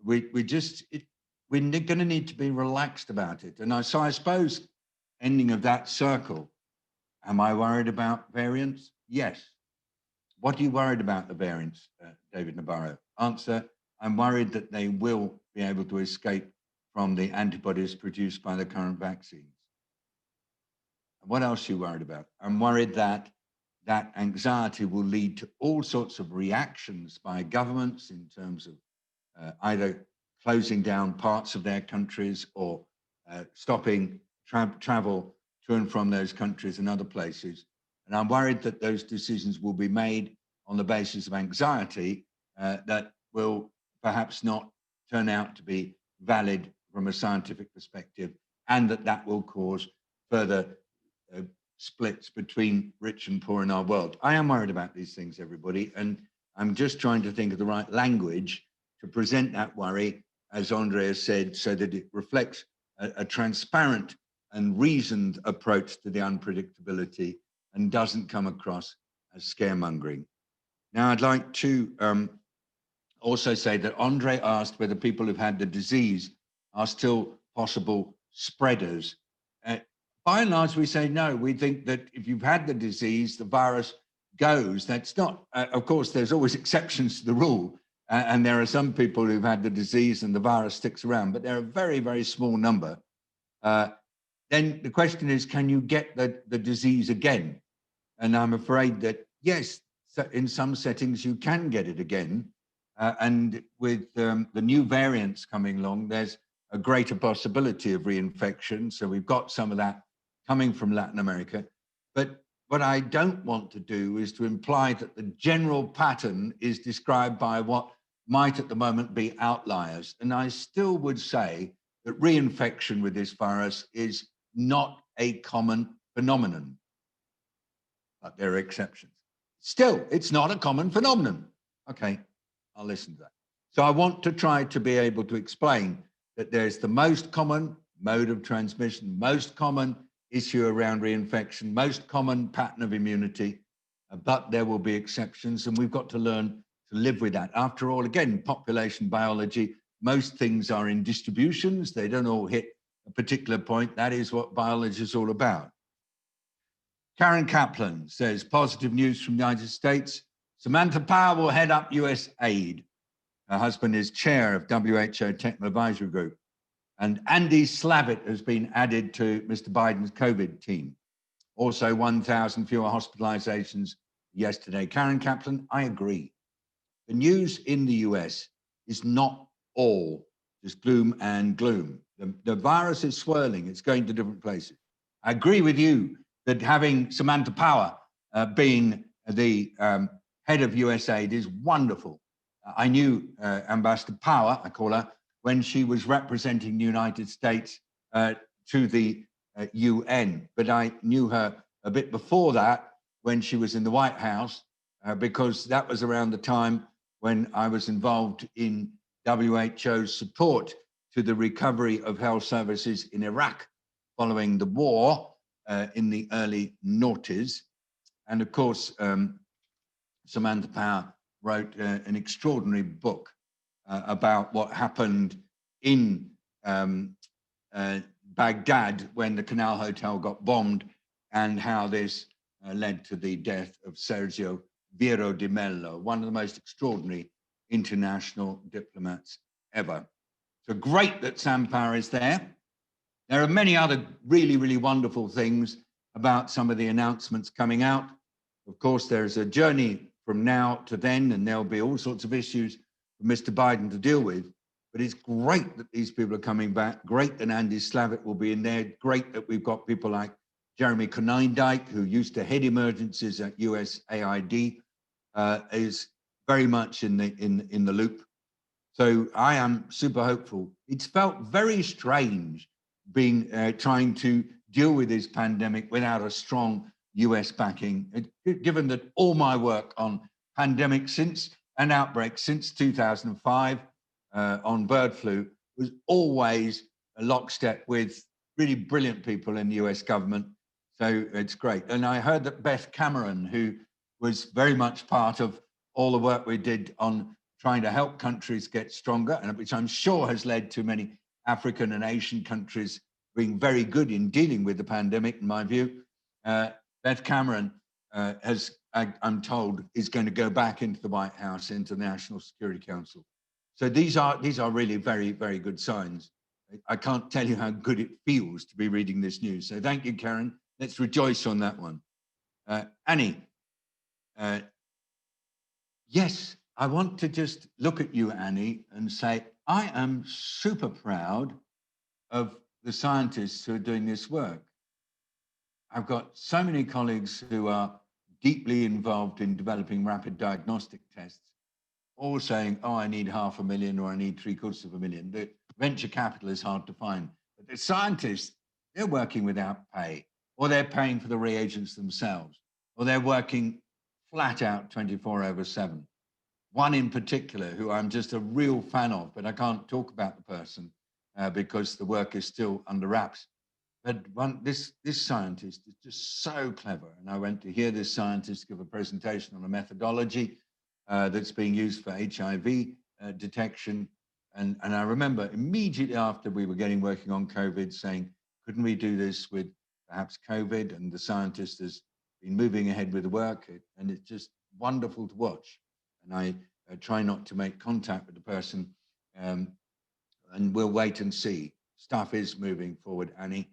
we're going to need to be relaxed about it. And so I suppose, ending of that circle, am I worried about variants? Yes. What are you worried about the variants, David Nabarro? Answer, I'm worried that they will be able to escape from the antibodies produced by the current vaccines. And what else are you worried about? I'm worried that that anxiety will lead to all sorts of reactions by governments in terms of either closing down parts of their countries or stopping travel to and from those countries and other places. And I'm worried that those decisions will be made on the basis of anxiety that will perhaps not turn out to be valid from a scientific perspective, and that will cause further splits between rich and poor in our world. I am worried about these things, everybody, and I'm just trying to think of the right language to present that worry, as Andre has said, so that it reflects a transparent and reasoned approach to the unpredictability and doesn't come across as scaremongering. Now, I'd like to also say that Andre asked whether people who've had the disease are still possible spreaders. By and large, we say no. We think that if you've had the disease, the virus goes. That's not, of course, there's always exceptions to the rule. And there are some people who've had the disease and the virus sticks around, but they're a very, very small number. Then the question is, can you get the disease again? And I'm afraid that, yes, in some settings you can get it again. And with the new variants coming along, there's a greater possibility of reinfection. So we've got some of that coming from Latin America. But what I don't want to do is to imply that the general pattern is described by what might at the moment be outliers. And I still would say that reinfection with this virus is not a common phenomenon, but there are exceptions. Still, it's not a common phenomenon. Okay, I'll listen to that. So I want to try to be able to explain that there's the most common mode of transmission, most common issue around reinfection, most common pattern of immunity, but there will be exceptions, and we've got to learn to live with that. After all, again, population biology, most things are in distributions. They don't all hit a particular point. That is what biology is all about. Karen Kaplan says, positive news from the United States. Samantha Power will head up US aid. Her husband is chair of WHO Technical Advisory Group. And Andy Slavitt has been added to Mr. Biden's COVID team. Also 1,000 fewer hospitalizations yesterday. Karen Kaplan, I agree. The news in the US is not all just gloom and gloom. The virus is swirling. It's going to different places. I agree with you that having Samantha Power being the head of USAID is wonderful. I knew Ambassador Power, I call her, when she was representing the United States to the UN. But I knew her a bit before that when she was in the White House, because that was around the time when I was involved in WHO's support to the recovery of health services in Iraq following the war in the early noughties. And of course, Samantha Power wrote an extraordinary book about what happened in Baghdad when the Canal Hotel got bombed, and how this led to the death of Sergio Vieiro de Mello, one of the most extraordinary international diplomats ever. So great that Sam Power is there. There are many other really, really wonderful things about some of the announcements coming out. Of course, there's a journey from now to then, and there'll be all sorts of issues for Mr. Biden to deal with. But it's great that these people are coming back. Great that Andy Slavitt will be in there. Great that we've got people like Jeremy Konyndyk, who used to head emergencies at USAID, is very much in the loop. So I am super hopeful. It's felt very strange being trying to deal with this pandemic without a strong US backing, given that all my work on pandemics and outbreaks since 2005 on bird flu was always a lockstep with really brilliant people in the US government. So it's great. And I heard that Beth Cameron, who was very much part of all the work we did on trying to help countries get stronger, and which I'm sure has led to many African and Asian countries being very good in dealing with the pandemic, in my view. Beth Cameron I'm told, is going to go back into the White House, into the National Security Council. So these are really very, very good signs. I can't tell you how good it feels to be reading this news. So thank you, Karen. Let's rejoice on that one. Annie, yes, I want to just look at you, Annie, and say, I am super proud of the scientists who are doing this work. I've got so many colleagues who are deeply involved in developing rapid diagnostic tests, all saying, oh, I need 500,000 or I need 750,000. The venture capital is hard to find. But the scientists, they're working without pay, or they're paying for the reagents themselves, or they're working flat out 24/7. One in particular, who I'm just a real fan of, but I can't talk about the person because the work is still under wraps. But this scientist is just so clever. And I went to hear this scientist give a presentation on a methodology that's being used for HIV detection. And I remember immediately after we were working on COVID saying, couldn't we do this with perhaps COVID? And the scientist has been moving ahead with the work, and it's just wonderful to watch. And I try not to make contact with the person, and we'll wait and see. Stuff is moving forward, Annie.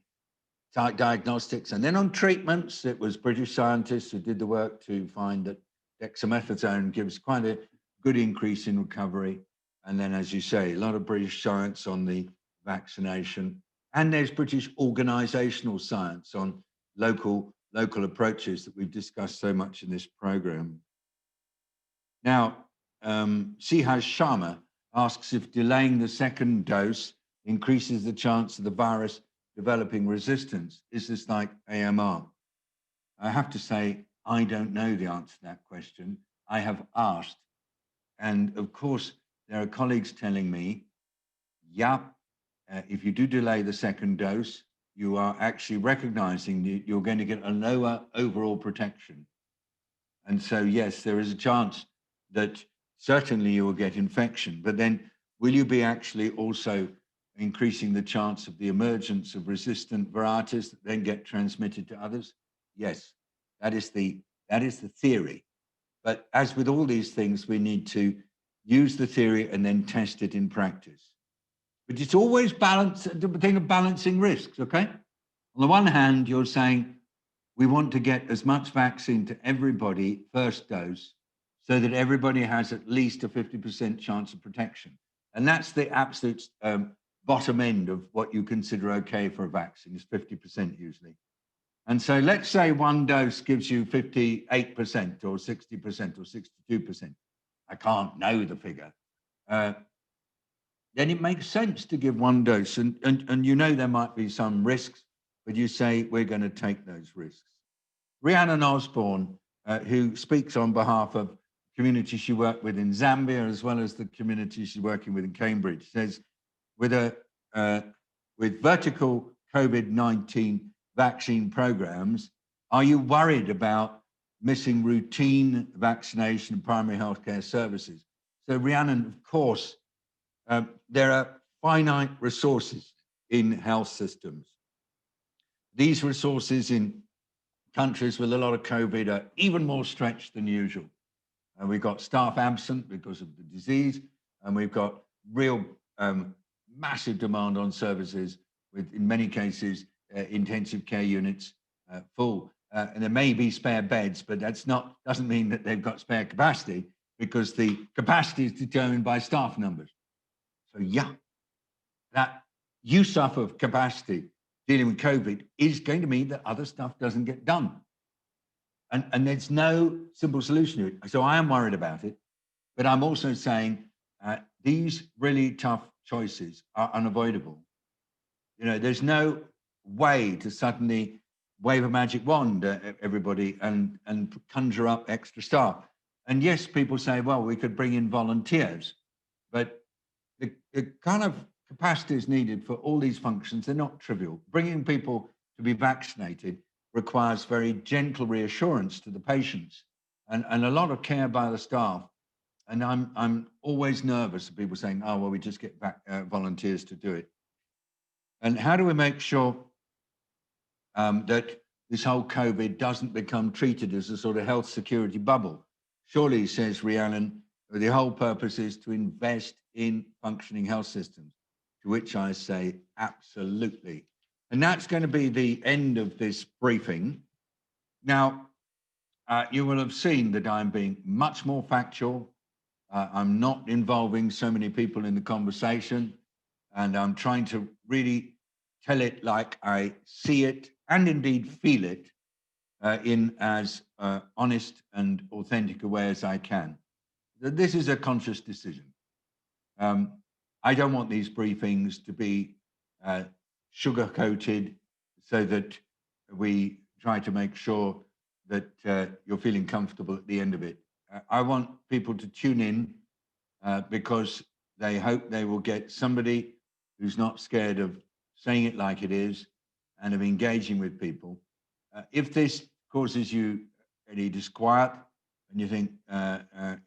Diagnostics, and then on treatments, it was British scientists who did the work to find that dexamethasone gives quite a good increase in recovery. And then, as you say, a lot of British science on the vaccination, and there's British organizational science on local approaches that we've discussed so much in this program. Now, Sihaj Sharma asks if delaying the second dose increases the chance of the virus developing resistance. Is this like AMR? I have to say, I don't know the answer to that question. I have asked, and of course, there are colleagues telling me, yeah, if you do delay the second dose, you are actually recognizing that you're going to get a lower overall protection. And so, yes, there is a chance that certainly you will get infection, but then will you be actually also increasing the chance of the emergence of resistant varieties that then get transmitted to others? Yes, that is the theory. But as with all these things, we need to use the theory and then test it in practice. But it's always the thing of balancing risks, okay? On the one hand, you're saying we want to get as much vaccine to everybody first dose so that everybody has at least a 50% chance of protection. And that's the absolute bottom end of what you consider okay for a vaccine, is 50% usually. And so let's say one dose gives you 58% or 60% or 62%. I can't know the figure. Then it makes sense to give one dose. And you know there might be some risks, but you say we're going to take those risks. Rhiannon Osborne, who speaks on behalf of community she worked with in Zambia, as well as the community she's working with in Cambridge, says, with vertical COVID-19 vaccine programs, are you worried about missing routine vaccination and primary healthcare services? So Rhiannon, of course, there are finite resources in health systems. These resources in countries with a lot of COVID are even more stretched than usual. And we've got staff absent because of the disease, and we've got real massive demand on services with, in many cases, intensive care units full. And there may be spare beds, but doesn't mean that they've got spare capacity, because the capacity is determined by staff numbers. So yeah, that use up of capacity dealing with COVID is going to mean that other stuff doesn't get done. And there's no simple solution to it. So I am worried about it, but I'm also saying these really tough choices are unavoidable. You know, there's no way to suddenly wave a magic wand at everybody and conjure up extra staff. And yes, people say, well, we could bring in volunteers, but the kind of capacities needed for all these functions, they're not trivial. Bringing people to be vaccinated requires very gentle reassurance to the patients and a lot of care by the staff. And I'm always nervous of people saying, oh, well, we just get volunteers to do it. And how do we make sure that this whole COVID doesn't become treated as a sort of health security bubble? Surely, says Rhiannon, the whole purpose is to invest in functioning health systems, to which I say absolutely. And that's going to be the end of this briefing. Now, you will have seen that I'm being much more factual. I'm not involving so many people in the conversation, and I'm trying to really tell it like I see it and indeed feel it in as honest and authentic a way as I can. This is a conscious decision. I don't want these briefings to be sugar-coated so that we try to make sure that you're feeling comfortable at the end of it. I want people to tune in because they hope they will get somebody who's not scared of saying it like it is and of engaging with people. If this causes you any disquiet and you think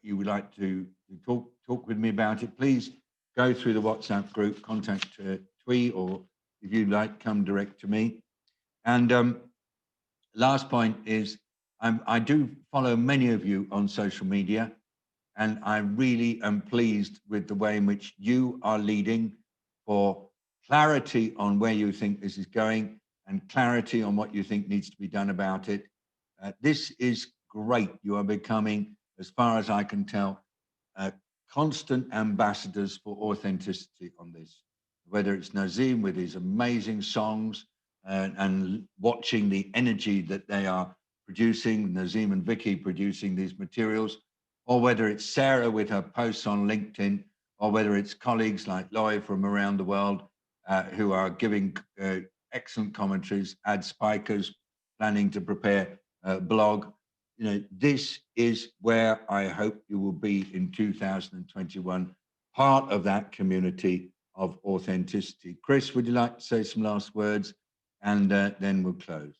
you would like to talk with me about it, please go through the WhatsApp group, contact Twee, or if you like, come direct to me. And last point is, I do follow many of you on social media, and I really am pleased with the way in which you are leading for clarity on where you think this is going and clarity on what you think needs to be done about it. This is great. You are becoming, as far as I can tell, constant ambassadors for authenticity on this, whether it's Nazim with his amazing songs and watching the energy that they are producing, Nazim and Vicky producing these materials, or whether it's Sarah with her posts on LinkedIn, or whether it's colleagues like Loy from around the world who are giving excellent commentaries, ad spikers planning to prepare a blog. You know, this is where I hope you will be in 2021, part of that community of authenticity. Chris, would you like to say some last words? And then we'll close.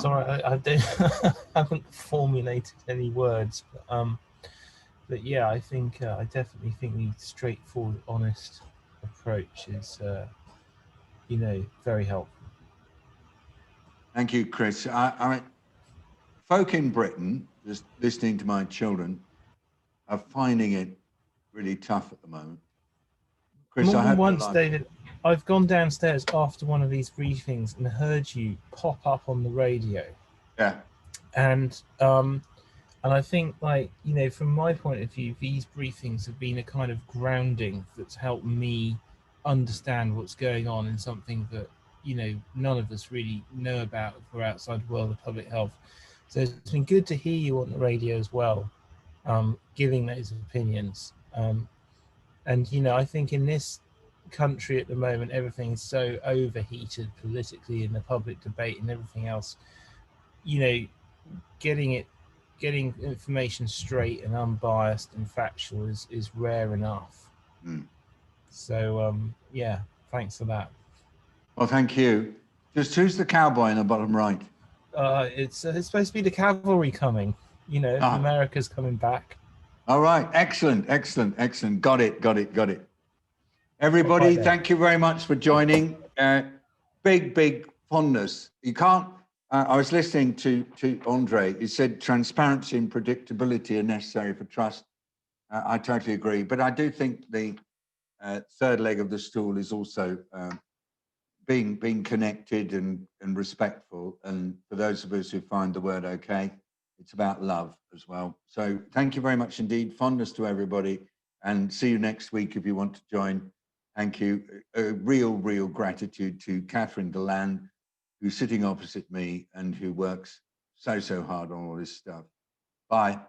Sorry, I don't haven't formulated any words, but yeah, I think I definitely think the straightforward, honest approach is, you know, very helpful. Thank you, Chris. Folk in Britain, just listening to my children, are finding it really tough at the moment. Chris, More I than hope once, David, I've gone downstairs after one of these briefings and heard you pop up on the radio. Yeah. And I think, like, you know, from my point of view, these briefings have been a kind of grounding that's helped me understand what's going on in something that, you know, none of us really know about if we're outside the world of public health. So it's been good to hear you on the radio as well, giving those opinions. And, you know, I think in this country at the moment, everything's so overheated politically in the public debate and everything else. You know, getting information straight and unbiased and factual is rare enough. So yeah, thanks for that. Well, thank you. Just who's the cowboy in the bottom right? It's supposed to be the cavalry coming, you know, if America's coming back. All right, excellent. Got it. Everybody, thank you very much for joining. Big fondness. You can't, I was listening to Andre. He said transparency and predictability are necessary for trust. I totally agree. But I do think the third leg of the stool is also being connected and respectful. And for those of us who find the word okay, it's about love as well. So thank you very much indeed. Fondness to everybody, and see you next week if you want to join. Thank you. A real gratitude to Catherine Deland, who's sitting opposite me and who works so hard on all this stuff. Bye.